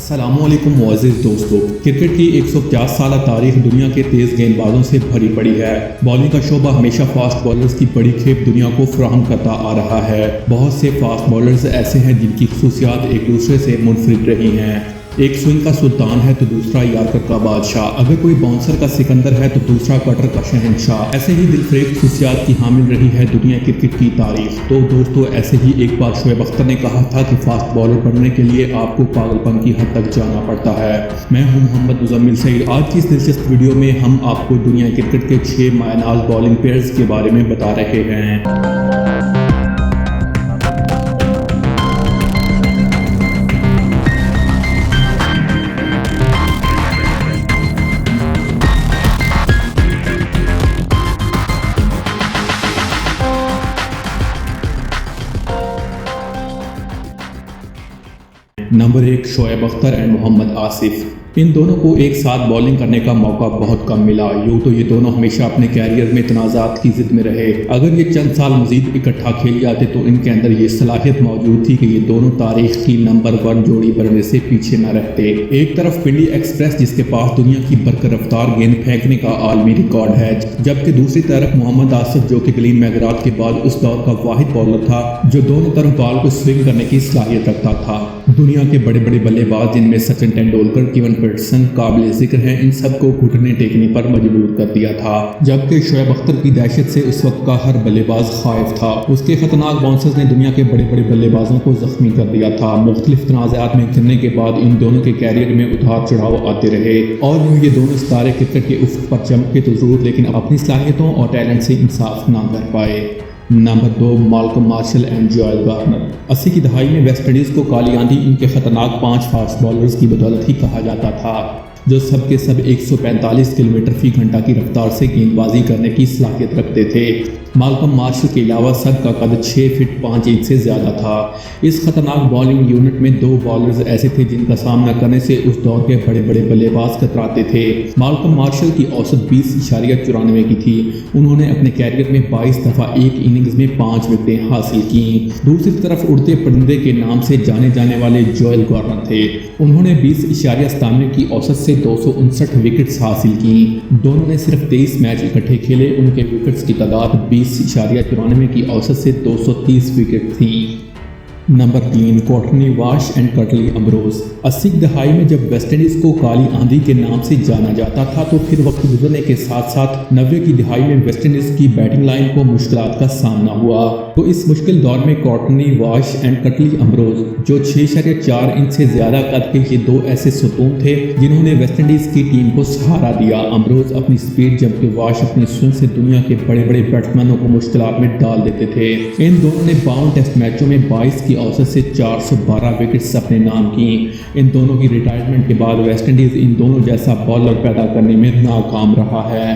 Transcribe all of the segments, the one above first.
السلام علیکم معزز دوستو، کرکٹ کی 150 سالہ تاریخ دنیا کے تیز گیند بازوں سے بھری پڑی ہے۔ بالنگ کا شعبہ ہمیشہ فاسٹ بالرز کی بڑی کھیپ دنیا کو فراہم کرتا آ رہا ہے۔ بہت سے فاسٹ بالرز ایسے ہیں جن کی خصوصیات ایک دوسرے سے منفرد رہی ہیں۔ ایک سوئنگ کا سلطان ہے تو دوسرا یارکر کا بادشاہ، اگر کوئی باؤنسر کا سکندر ہے تو دوسرا کٹر کا شہنشاہ۔ ایسے ہی دلفریب خصوصیات کی حامل رہی ہے دنیا کرکٹ کی تاریخ۔ تو دوستو، ایسے ہی ایک بار شعیب اختر نے کہا تھا کہ فاسٹ بالر بننے کے لیے آپ کو پاگل پن کی حد تک جانا پڑتا ہے۔ میں ہوں محمد مزمل سعید۔ آج کی اس دلچسپ ویڈیو میں ہم آپ کو دنیا کرکٹ کے 6 مایہ ناز بالنگ پیئرز کے بارے میں بتا رہے ہیں۔ نمبر 1، شعیب اختر اینڈ محمد آصف۔ ان دونوں کو ایک ساتھ بالنگ کرنے کا موقع بہت کم ملا، یوں تو یہ دونوں ہمیشہ اپنے کیریئر میں تنازعات کی ضد میں رہے۔ اگر یہ چند سال مزید اکٹھا کھیل جاتے تو ان کے اندر یہ صلاحیت موجود تھی کہ یہ دونوں تاریخ کی نمبر 1 جوڑی بننے سے پیچھے نہ رہتے۔ ایک طرف پنڈی ایکسپریس جس کے پاس دنیا کی برقرار رفتار گیند پھینکنے کا عالمی ریکارڈ ہے، جبکہ دوسری طرف محمد آصف جو کہ گلین میکگراتھ کے بعد اس دور کا واحد بالر تھا جو دونوں طرف بال کو سوئنگ کرنے کی صلاحیت رکھتا تھا۔ دنیا کے بڑے بڑے بلے باز جن میں سچن تینڈولکر، کیون پیٹرسن قابل ذکر ہیں، ان سب کو گھٹنے ٹیکنے پر مجبور کر دیا تھا، جبکہ شعیب اختر کی دہشت سے اس وقت کا ہر بلے باز خائف تھا۔ اس کے خطرناک باؤنسرز نے دنیا کے بڑے بڑے بلے بازوں کو زخمی کر دیا تھا۔ مختلف تنازعات میں گھرنے کے بعد ان دونوں کے کیریئر میں اتار چڑھاؤ آتے رہے، اور یہ دونوں ستارے کرکٹ کے افق پر چمکے تو ضرور، لیکن اپنی صلاحیتوں اور ٹیلنٹ سے انصاف نہ کر پائے۔ Number 2، Malcolm Marshall and Joel Garner. 80 کی دہائی میں ویسٹ انڈیز کو کالی آندھی ان کے خطرناک 5 فاسٹ بالرز کی بدولت ہی کہا جاتا تھا، جو سب کے سب 145 کلومیٹر فی گھنٹہ کی رفتار سے گیند بازی کرنے کی صلاحیت رکھتے تھے۔ مالکم مارشل کے علاوہ سب کا قد 6 فٹ 5 انچ سے زیادہ تھا۔ اس خطرناک بالنگ یونٹ میں 2 بالرز ایسے تھے جن کا سامنا کرنے سے اس دور کے بڑے بڑے بلے باز کتراتے تھے۔ مالکم مارشل کی اوسط 20.94 کی تھی۔ انہوں نے اپنے کیریئر میں 22 دفعہ ایک اننگز میں 5 وکٹیں حاصل کیں۔ دوسری طرف اڑتے پرندے کے نام سے جانے جانے والے جوئل گارنر تھے۔ انہوں نے 20.97 کی اوسط سے 259 وکٹس حاصل کیں۔ دونوں نے صرف 23 میچ اکٹھے کھیلے۔ ان کے وکٹس کی تعداد 20.94 کی اوسط سے 230 وکٹ تھی۔ Number 3، Courtney Walsh and Curtly Ambrose. 80 کی دہائی میں جب ویسٹ انڈیز کو کالی آندھی کے نام سے جانا جاتا تھا تو پھر وقت گزرنے کے ساتھ ساتھ 90 کی دہائی میں ویسٹ انڈیز کی بیٹنگ لائن کو مشکلات کا سامنا ہوا۔ تو اس مشکل دور میں Courteney Walsh and Curtly Ambrose, جو 6.4 انچ سے زیادہ قد کے یہ 2 ایسے ستون تھے جنہوں نے ویسٹ انڈیز کی ٹیم کو سہارا دیا۔ امبروز اپنی سپیڈ جبکہ واش اپنی سوئنگ سے دنیا کے بڑے بڑے بیٹسمینوں کو مشکلات میں ڈال دیتے تھے۔ ان دونوں نے 52 ٹیسٹ میچوں میں 22 کی اوسط سے 412 وکٹس اپنے نام کی۔ ان دونوں کی ریٹائرمنٹ کے بعد ویسٹ انڈیز ان دونوں جیسا بالر پیدا کرنے میں ناکام رہا ہے۔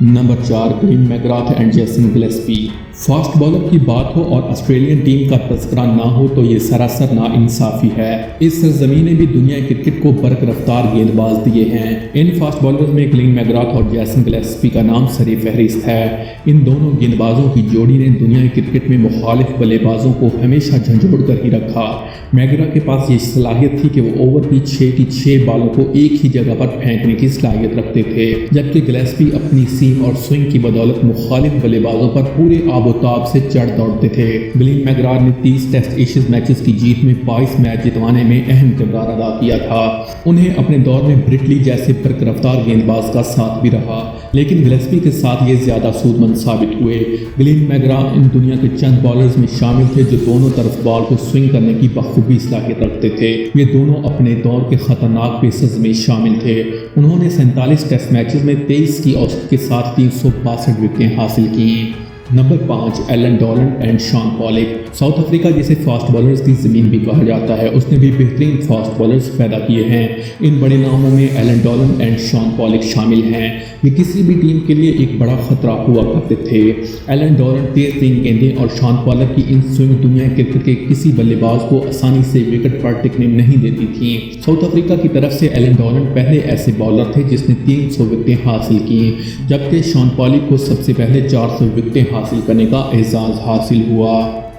Number 4، Glenn McGrath and Jason Gillespie. Fast bowler کی بات ہو اور آسٹریلین ٹیم کا تذکرہ نہ ہو تو یہ سراسر نا انصافی ہے۔ اس سرزمین نے بھی دنیا کرکٹ کو برق رفتار گیند باز دیے ہیں۔ ان فاسٹ بالرز میں گلین میکگراتھ اور جیسن گلیسپی کا نام سر فہرست ہے۔ ان دونوں گیند بازوں کی جوڑی نے دنیا کرکٹ میں مخالف بلے بازوں کو ہمیشہ جھنجھوڑ کر ہی رکھا۔ میکگرا کے پاس یہ صلاحیت تھی کہ وہ اوور کی 6 کی 6 بالوں کو ایک ہی جگہ پر پھینکنے کی صلاحیت رکھتے تھے، جبکہ گلیسپی اپنی سیم اور سوئنگ کی بدولت مخالف بلے بازوں پر پورے آب و تاب سے چڑھ دوڑتے تھے۔ گلین میکگرا نے 30 ٹیسٹ ایشز میچز کی جیت میں 22 میچ جتوانے میں اہم کردار ادا کیا تھا۔ انہیں اپنے دور میں برٹلی جیسے برق رفتار گیند باز کا ساتھ بھی رہا، لیکن گلیسپی کے ساتھ یہ زیادہ سود مند ثابت ہوئے۔ گلین میکگرا ان دنیا کے چند بالرز میں شامل تھے جو دونوں طرف بال کو سوئنگ کرنے کی بخوبی صلاحیت رکھتے تھے۔ یہ دونوں اپنے دور کے خطرناک پیسرز میں شامل تھے۔ انہوں نے 47 ٹیسٹ میچز میں 23 کی اوسط کے ساتھ 362 وکٹیں حاصل کیں۔ نمبر 5، ایلن ڈولنڈ اینڈ شان پالک۔ ساؤتھ افریقہ جسے فاسٹ بالرز کی زمین بھی کہا جاتا ہے، اس نے بھی بہترین فاسٹ بالرز پیدا کیے ہیں۔ ان بڑے ناموں میں ایلن ڈولنڈ اینڈ شان پالک شامل ہیں۔ یہ کسی بھی ٹیم کے لیے ایک بڑا خطرہ ہوا کرتے تھے۔ ایلن ڈولنڈ تیز ترین گیندیں اور شان پالک کی ان سوئنگ دنیا کرکٹ کے کسی بلے باز کو آسانی سے وکٹ پر ٹکنے نہیں دیتی تھیں۔ ساؤتھ افریقہ کی طرف سے ایلن ڈولنڈ پہلے ایسے بالر تھے جس نے 300 وکٹیں حاصل کیں، جبکہ شان پالک کو سب سے پہلے 400 وکٹیں حاصل کرنے کا اعزاز حاصل ہوا۔